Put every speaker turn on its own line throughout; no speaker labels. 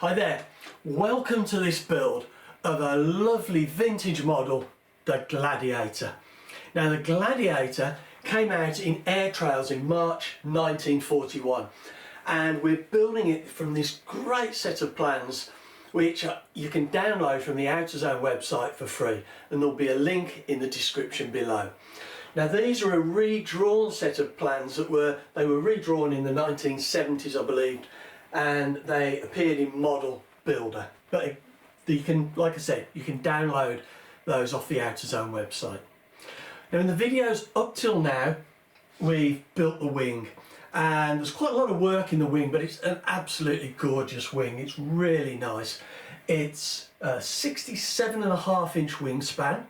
Hi there, welcome to this build of a lovely vintage model, the Gladiator. Now the Gladiator came out in Air Trails in March 1941 and we're building it from this great set of plans which you can download from the AutoZone website for free, and there'll be a link in the description below. Now these are a redrawn set of plans that were redrawn in the 1970s, I believe, and they appeared in Model Builder. But you can, like I said, you can download those off the AutoZone website. Now in the videos up till now, we've built the wing, and there's quite a lot of work in the wing, but it's an absolutely gorgeous wing. It's really nice. It's a 67.5-inch wingspan.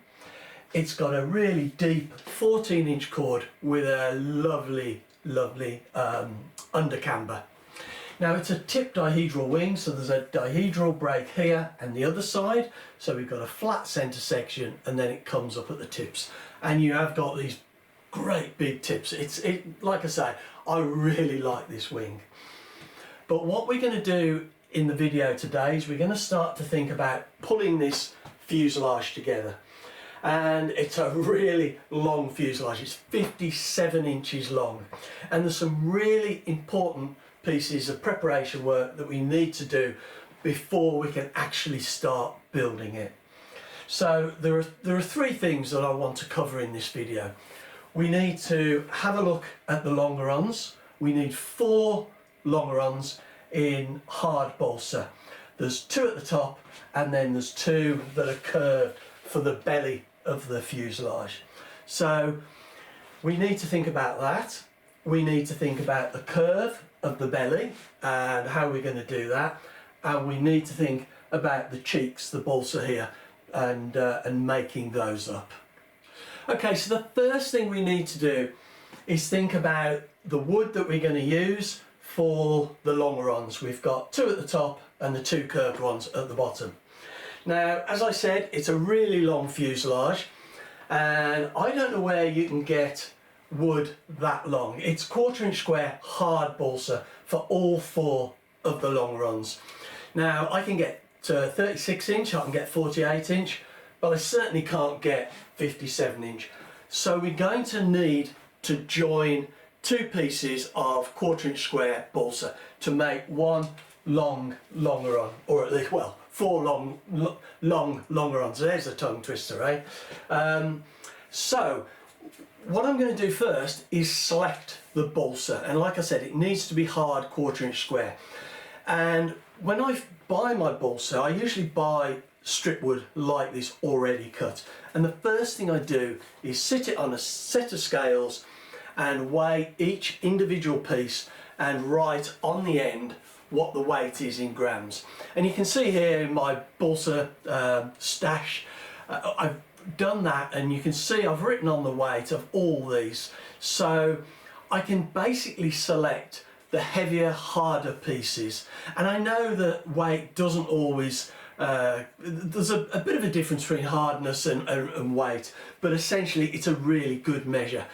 It's got a really deep 14-inch chord with a lovely undercamber. Now it's a tip dihedral wing, so there's a dihedral break here and the other side, so we've got a flat centre section and then it comes up at the tips, and you have got these great big tips. Like I say, I really like this wing. But what we're going to do in the video today is we're going to start to think about pulling this fuselage together. And it's a really long fuselage. It's 57 inches long, and there's some really important pieces of preparation work that we need to do before we can actually start building it. So there are three things that I want to cover in this video. We need to have a look at the longerons. We need 4 longerons in hard balsa. There's 2 at the top, and then there's 2 that are curved for the belly of the fuselage. So we need to think about that. We need to think about the curve of the belly and how we're going to do that, and we need to think about the cheeks, the balsa here, and making those up. Okay, so the first thing we need to do is think about the wood that we're going to use for the longerons. We've got 2 at the top and the 2 curved ones at the bottom. Now, as I said, it's a really long fuselage, and I don't know where you can get wood that long. It's 1/4 inch square hard balsa for all 4 of the longerons. Now, I can get 36 inch, I can get 48 inch, but I certainly can't get 57 inch. So we're going to need to join 2 pieces of 1/4 inch square balsa to make one long longeron, or at least, well, 4 long longerons. There's a tongue twister, eh? So what I'm going to do first is select the balsa, and like I said, it needs to be hard 1/4 inch square. And when I buy my balsa, I usually buy strip wood like this already cut, and the first thing I do is sit it on a set of scales and weigh each individual piece and write on the end what the weight is in grams. And you can see here in my balsa stash, I've done that, and you can see I've written on the weight of all these, so I can basically select the heavier, harder pieces. And I know that weight doesn't always there's a bit of a difference between hardness and weight, but essentially it's a really good measure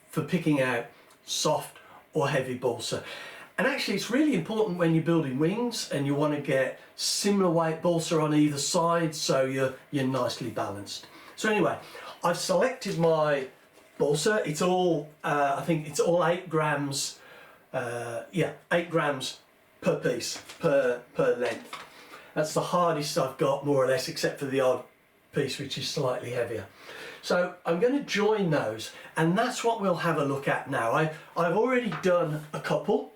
for picking out soft or heavy balsa. And actually it's really important when you're building wings and you want to get similar weight balsa on either side, so you're nicely balanced. So anyway, I've selected my balsa. It's all, I think it's all 8 grams, 8 grams per piece, per length. That's the hardest I've got, more or less, except for the odd piece which is slightly heavier. So I'm going to join those, and that's what we'll have a look at now. I've already done a couple,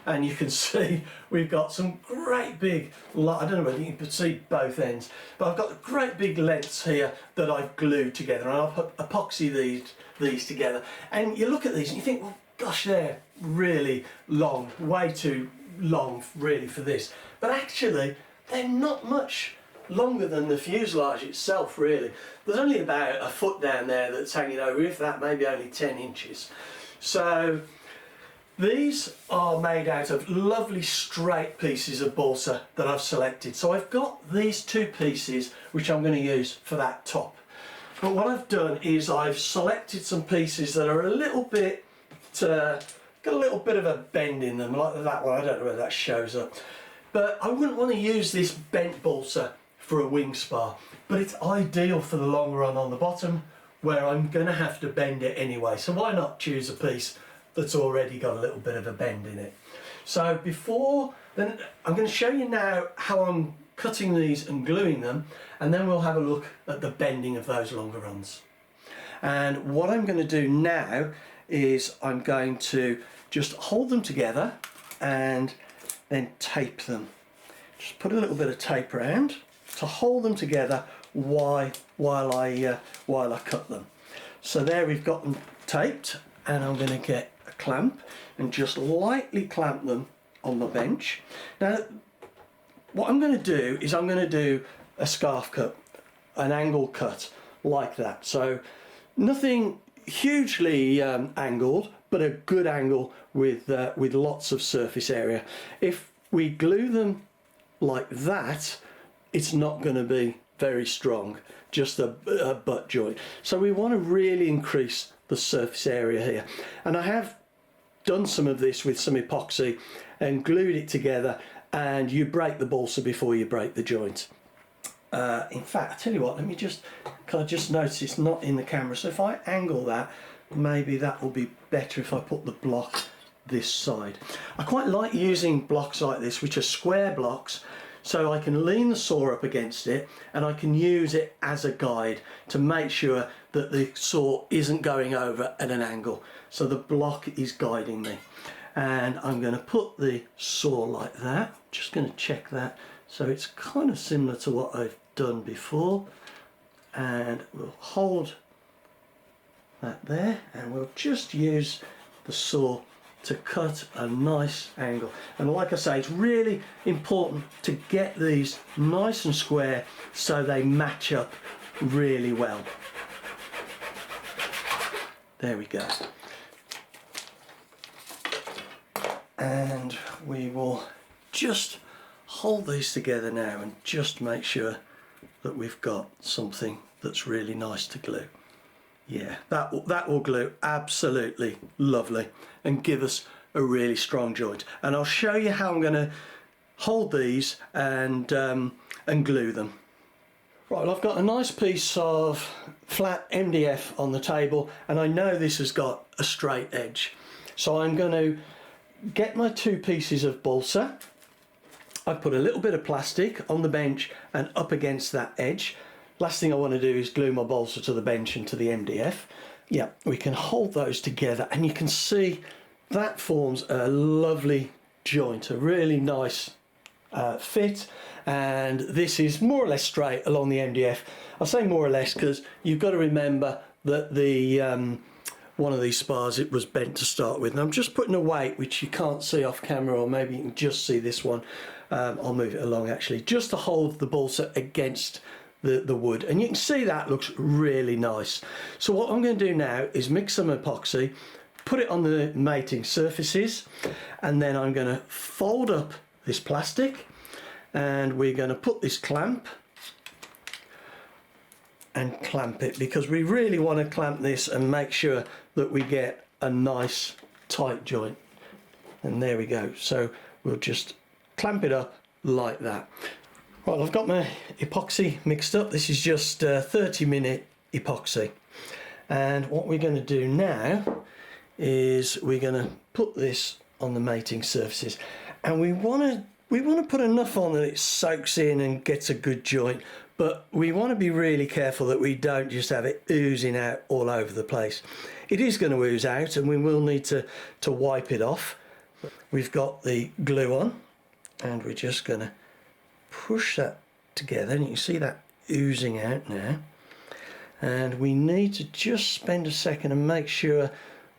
and you can see we've got some great big, I don't know whether you can see both ends, but I've got great big lengths here that I've glued together, and I'll epoxy these together. And you look at these and you think, well, gosh, they're really long, way too long really for this. But actually, they're not much longer than the fuselage itself, really. There's only about a foot down there that's hanging over, if that, maybe only 10 inches. So these are made out of lovely straight pieces of balsa that I've selected. So I've got these 2 pieces which I'm going to use for that top. But what I've done is I've selected some pieces that are a little bit, got a little bit of a bend in them, like that one. I don't know whether that shows up. But I wouldn't want to use this bent balsa for a wing spar, but it's ideal for the longeron on the bottom where I'm going to have to bend it anyway. So why not choose a piece that's already got a little bit of a bend in it. So before then, I'm going to show you now how I'm cutting these and gluing them, and then we'll have a look at the bending of those longerons. And what I'm going to do now is I'm going to just hold them together and then tape them. Just put a little bit of tape around to hold them together while I cut them. So there we've got them taped, and I'm going to get a clamp and just lightly clamp them on the bench. Now what I'm going to do is I'm going to do a scarf cut, an angle cut like that. So nothing hugely angled, but a good angle with lots of surface area. If we glue them like that, it's not going to be very strong, just a butt joint. So we want to really increase the surface area here, and I have done some of this with some epoxy and glued it together, and you break the balsa before you break the joint. In fact, I tell you what, I just noticed it's not in the camera, so if I angle that, maybe that will be better if I put the block this side. I quite like using blocks like this, which are square blocks, so I can lean the saw up against it and I can use it as a guide to make sure that the saw isn't going over at an angle. So the block is guiding me. And I'm going to put the saw like that. Just going to check that. So it's kind of similar to what I've done before. And we'll hold that there, and we'll just use the saw to cut a nice angle. And like I say, it's really important to get these nice and square so they match up really well. There we go. And we will just hold these together now and just make sure that we've got something that's really nice to glue. Yeah, that will glue absolutely lovely and give us a really strong joint. And I'll show you how I'm going to hold these and glue them. Right, I've got a nice piece of flat MDF on the table, and I know this has got a straight edge. So I'm going to get my two pieces of balsa. I've put a little bit of plastic on the bench and up against that edge. Last thing I want to do is glue my balsa to the bench and to the MDF. Yeah, we can hold those together, and you can see that forms a lovely joint, a really nice fit. And this is more or less straight along the MDF. I say more or less because you've got to remember that the one of these spars, it was bent to start with. And I'm just putting a weight which you can't see off camera, or maybe you can just see this one. I'll move it along actually, just to hold the balsa against the wood, and you can see that looks really nice. So what I'm going to do now is mix some epoxy, put it on the mating surfaces, and then I'm going to fold up this plastic, and we're going to put this clamp and clamp it, because we really want to clamp this and make sure that we get a nice tight joint. And there we go. So we'll just clamp it up like that. Right, I've got my epoxy mixed up. This is just 30-minute epoxy. And what we're going to do now is we're going to put this on the mating surfaces. And we want to put enough on that it soaks in and gets a good joint, but we want to be really careful that we don't just have it oozing out all over the place. It is going to ooze out, and we will need to wipe it off. We've got the glue on, and we're just going to push that together, and you can see that oozing out now. And we need to just spend a second and make sure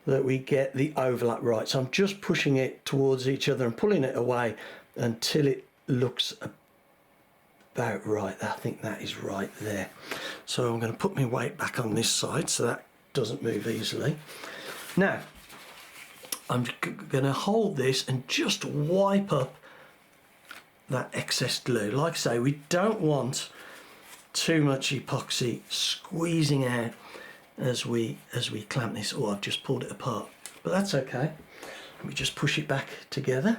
that we get the overlap right. So I'm just pushing it towards each other and pulling it away until it looks about right. I think that is right there. So I'm going to put my weight back on this side so that doesn't move easily. Now I'm going to hold this and just wipe up that excess glue. Like I say, we don't want too much epoxy squeezing out as we clamp this. Oh, I've just pulled it apart, but that's okay. We just push it back together.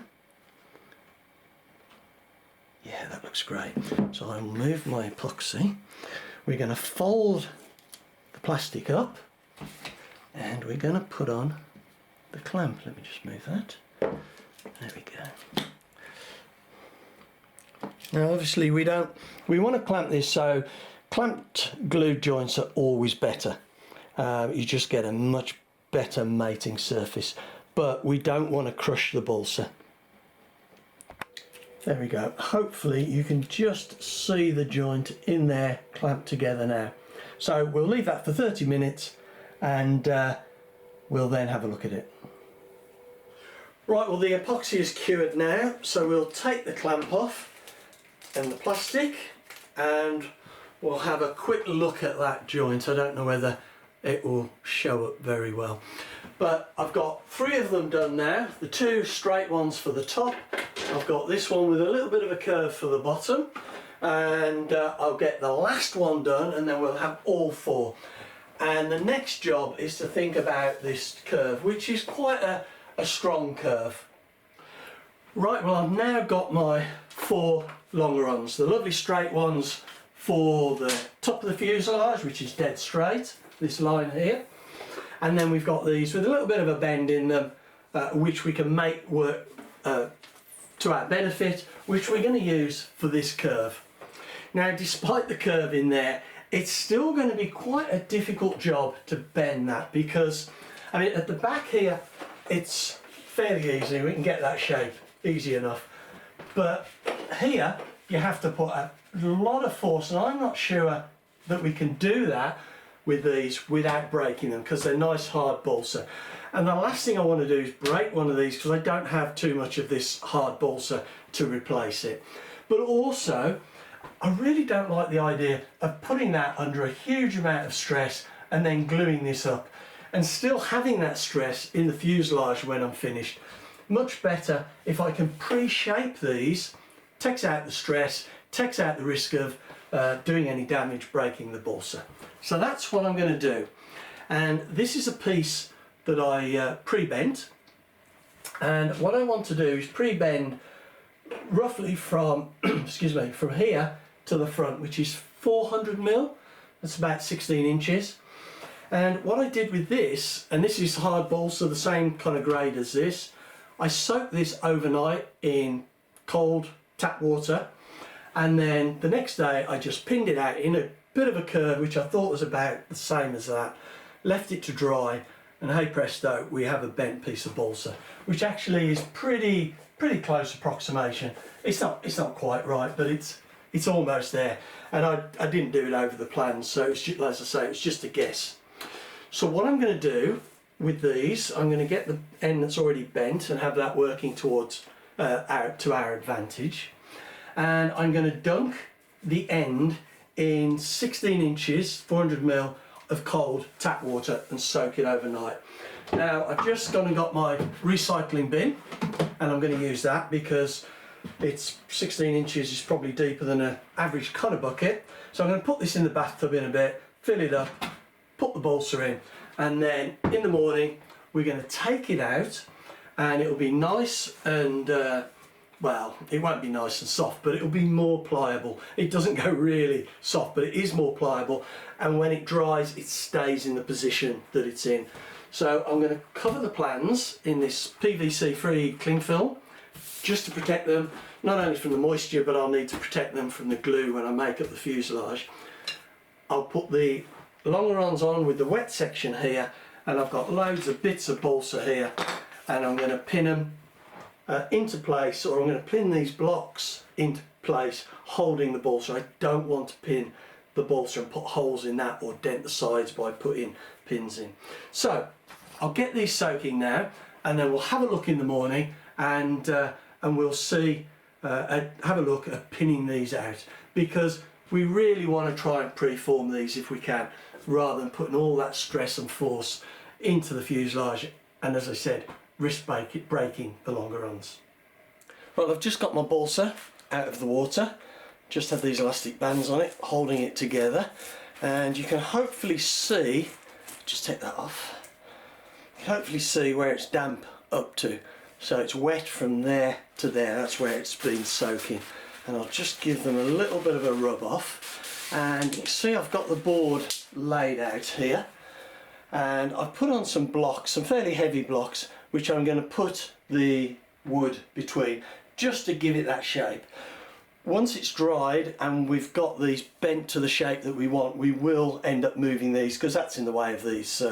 looks great. So I'll move my epoxy. We're going to fold the plastic up and we're going to put on the clamp. Let me just move that. There we go. Now obviously we want to clamp this, so clamped glued joints are always better. You just get a much better mating surface, but we don't want to crush the balsa. There we go. Hopefully you can just see the joint in there clamped together now. So we'll leave that for 30 minutes and we'll then have a look at it. Right, well the epoxy is cured now, so we'll take the clamp off and the plastic and we'll have a quick look at that joint. I don't know whether it will show up very well, but I've got 3 of them done now. The 2 straight ones for the top. I've got this one with a little bit of a curve for the bottom, and I'll get the last one done and then we'll have all 4. And the next job is to think about this curve, which is quite a strong curve. Right, well I've now got my 4 longerons, the lovely straight ones for the top of the fuselage, which is dead straight, this line here, and then we've got these with a little bit of a bend in them, which we can make work to our benefit, which we're going to use for this curve. Now despite the curve in there, it's still going to be quite a difficult job to bend that, because I mean at the back here it's fairly easy, we can get that shape easy enough, but here you have to put a lot of force, and I'm not sure that we can do that with these without breaking them, because they're nice hard balsa. And the last thing I want to do is break one of these, because I don't have too much of this hard balsa to replace it. But also I really don't like the idea of putting that under a huge amount of stress and then gluing this up and still having that stress in the fuselage when I'm finished. Much better if I can pre-shape these, takes out the stress, takes out the risk of doing any damage, breaking the balsa. So that's what I'm going to do. And this is a piece that I pre-bent, and what I want to do is pre-bend roughly from excuse me, from here to the front, which is 400mm. That's about 16 inches. And what I did with this, and this is hard balsa, the same kind of grade as this, I soaked this overnight in cold tap water, and then the next day I just pinned it out in a bit of a curve, which I thought was about the same as that, left it to dry, and hey presto, we have a bent piece of balsa, which actually is pretty close approximation. It's not quite right, but it's almost there. And I didn't do it over the plans, so it's just, as I say, it's just a guess. So what I'm going to do with these, I'm going to get the end that's already bent and have that working towards to our advantage, and I'm going to dunk the end in 16 inches 400ml of cold tap water and soak it overnight. Now I've just gone and got my recycling bin, and I'm going to use that because it's 16 inches is probably deeper than an average kind of bucket. So I'm going to put this in the bathtub in a bit, fill it up, put the balsa in, and then in the morning we're going to take it out, and it'll be nice and well, it won't be nice and soft, but it'll be more pliable. It doesn't go really soft, but it is more pliable, and when it dries it stays in the position that it's in. So I'm going to cover the plans in this PVC free cling film just to protect them, not only from the moisture, but I'll need to protect them from the glue when I make up the fuselage. I'll put the longerons on with the wet section here, and I've got loads of bits of balsa here, and I'm going to pin them into place, or I'm going to pin these blocks into place holding the balsa. I don't want to pin the balsa and put holes in that or dent the sides by putting pins in. So I'll get these soaking now, and then we'll have a look in the morning, and we'll see, have a look at pinning these out, because we really want to try and pre-form these if we can, rather than putting all that stress and force into the fuselage and, as I said, risk breaking the longerons. Well, I've just got my balsa out of the water, just have these elastic bands on it holding it together, and you can hopefully see, just take that off, you can hopefully see where it's damp up to. So it's wet from there to there, that's where it's been soaking. and I'll just give them a little bit of a rub off. And you can see I've got the board laid out here, and I've put on some blocks, some fairly heavy blocks, which I'm going to put the wood between just to give it that shape. Once it's dried and we've got these bent to the shape that we want, we will end up moving these because that's in the way of these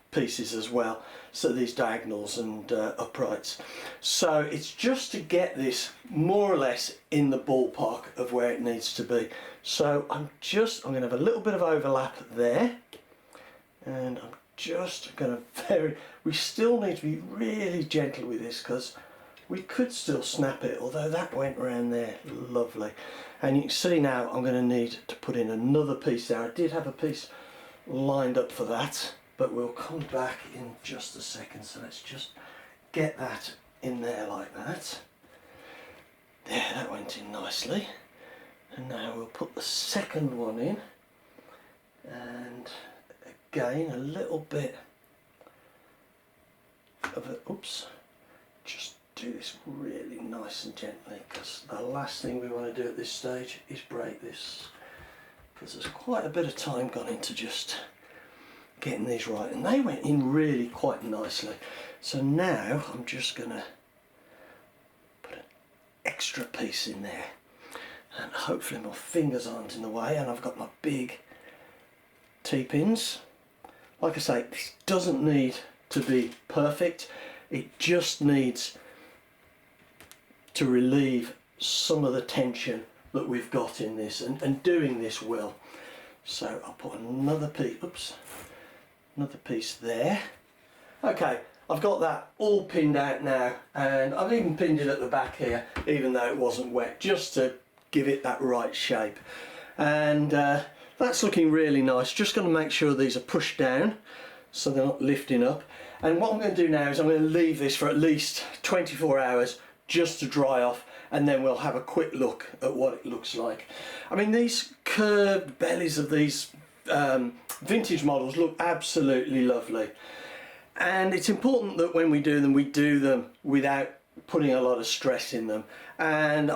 pieces as well, so these diagonals and uprights. So it's just to get this more or less in the ballpark of where it needs to be. So I'm going to have a little bit of overlap there, and I'm just going to we still need to be really gentle with this because we could still snap it, although that went around there lovely. And you can see now I'm going to need to put in another piece there. I did have a piece lined up for that, but we'll come back in just a second. So let's just get that in there like that. There, that went in nicely. And now we'll put the second one in. And again, a little bit of a, oops, just do this really nice and gently, because the last thing we want to do at this stage is break this, because there's quite a bit of time gone into just getting these right, and they went in really quite nicely. So now I'm just going to put an extra piece in there, and hopefully my fingers aren't in the way, and I've got my big T-pins. Like I say, this doesn't need to be perfect, it just needs to relieve some of the tension that we've got in this, and doing this will. So I'll put another piece, oops, another piece there. Okay, I've got that all pinned out now, and I've even pinned it at the back here, even though it wasn't wet, just to give it that right shape. And that's looking really nice. Just going to make sure these are pushed down so they're not lifting up. And what I'm going to do now is I'm going to leave this for at least 24 hours just to dry off, and then we'll have a quick look at what it looks like. I mean, these curved bellies of these vintage models look absolutely lovely, and it's important that when we do them without putting a lot of stress in them. And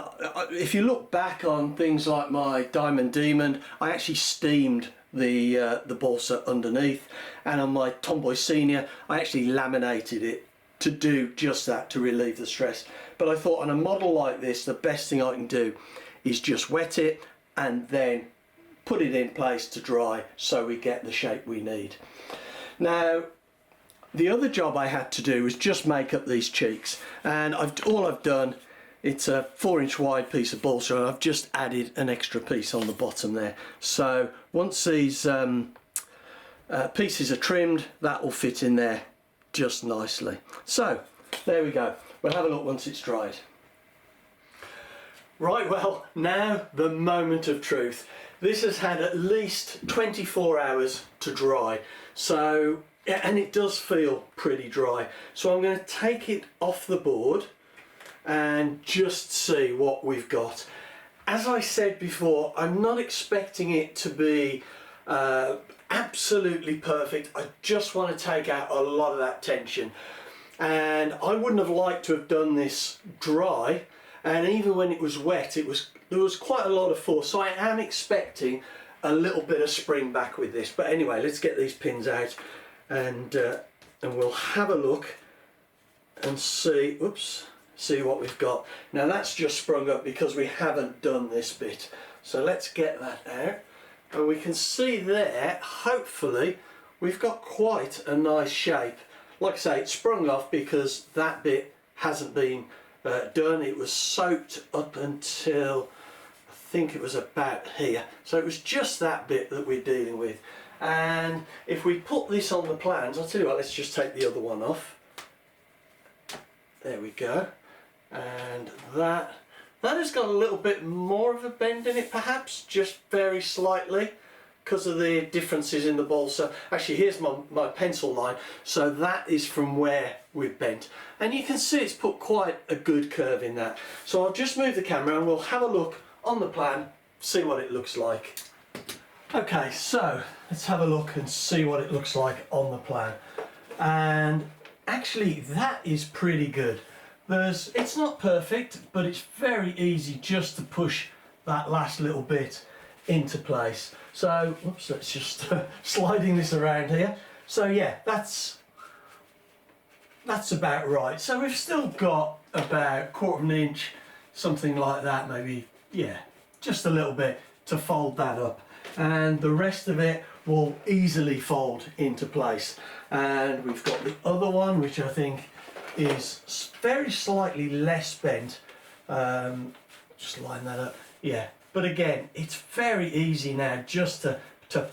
if you look back on things like my Diamond Demon, I actually steamed the balsa underneath, and on my Tomboy Senior I actually laminated it to do just that, to relieve the stress. But I thought on a model like this, the best thing I can do is just wet it and then put it in place to dry so we get the shape we need. Now, the other job I had to do was just make up these cheeks, and all I've done, it's a 4-inch wide piece of balsa, and I've just added an extra piece on the bottom there. So once these pieces are trimmed, that will fit in there just nicely. So there we go. We'll have a look once it's dried. Right, well, now the moment of truth. This has had at least 24 hours to dry, so, and it does feel pretty dry. So I'm going to take it off the board and just see what we've got. As I said before, I'm not expecting it to be absolutely perfect. I just want to take out a lot of that tension, and I wouldn't have liked to have done this dry, and even when it was wet, there was quite a lot of force, so I am expecting a little bit of spring back with this. But anyway, let's get these pins out, and we'll have a look and see, oops, see what we've got. Now that's just sprung up because we haven't done this bit, so let's get that out. And we can see there, hopefully, we've got quite a nice shape. Like I say, it sprung off because that bit hasn't been done. It was soaked up until, I think it was about here. So it was just that bit that we're dealing with. And if we put this on the plans, I'll tell you what, let's just take the other one off. There we go. And that has got a little bit more of a bend in it, perhaps, just very slightly, because of the differences in the balsa. Actually, here's my pencil line, so that is from where we've bent. And you can see it's put quite a good curve in that. So I'll just move the camera and we'll have a look on the plan, see what it looks like. Okay, so let's have a look and see what it looks like on the plan. And actually, that is pretty good. It's not perfect, but it's very easy just to push that last little bit into place. So, oops, let's just sliding this around here. So yeah, that's about right. So we've still got about 1/4 inch, something like that, maybe, yeah, just a little bit to fold that up. And the rest of it will easily fold into place. And we've got the other one, which I think is very slightly less bent. Just line that up, yeah. But again, it's very easy now just to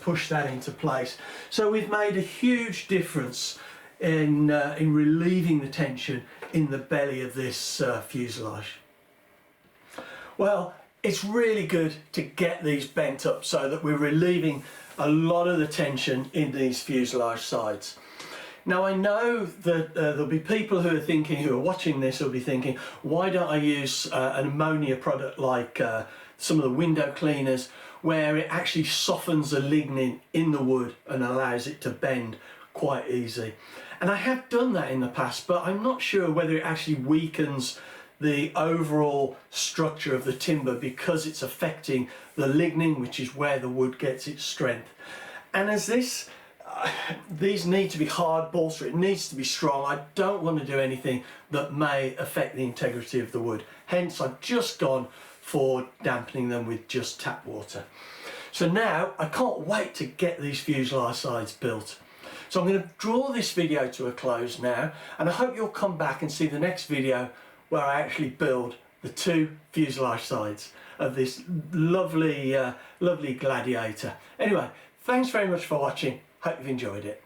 push that into place. So we've made a huge difference in relieving the tension in the belly of this fuselage. Well, it's really good to get these bent up so that we're relieving a lot of the tension in these fuselage sides. Now I know that there'll be people who are watching this, who'll be thinking, why don't I use an ammonia product like some of the window cleaners, where it actually softens the lignin in the wood and allows it to bend quite easy. And I have done that in the past, but I'm not sure whether it actually weakens the overall structure of the timber because it's affecting the lignin, which is where the wood gets its strength. And as these need to be hard bolster, it needs to be strong. I don't want to do anything that may affect the integrity of the wood. Hence, I've just gone for dampening them with just tap water. So now I can't wait to get these fuselage sides built. So I'm going to draw this video to a close now, and I hope you'll come back and see the next video where I actually build the 2 fuselage sides of this lovely Gladiator. Anyway, thanks very much for watching. Hope you've enjoyed it.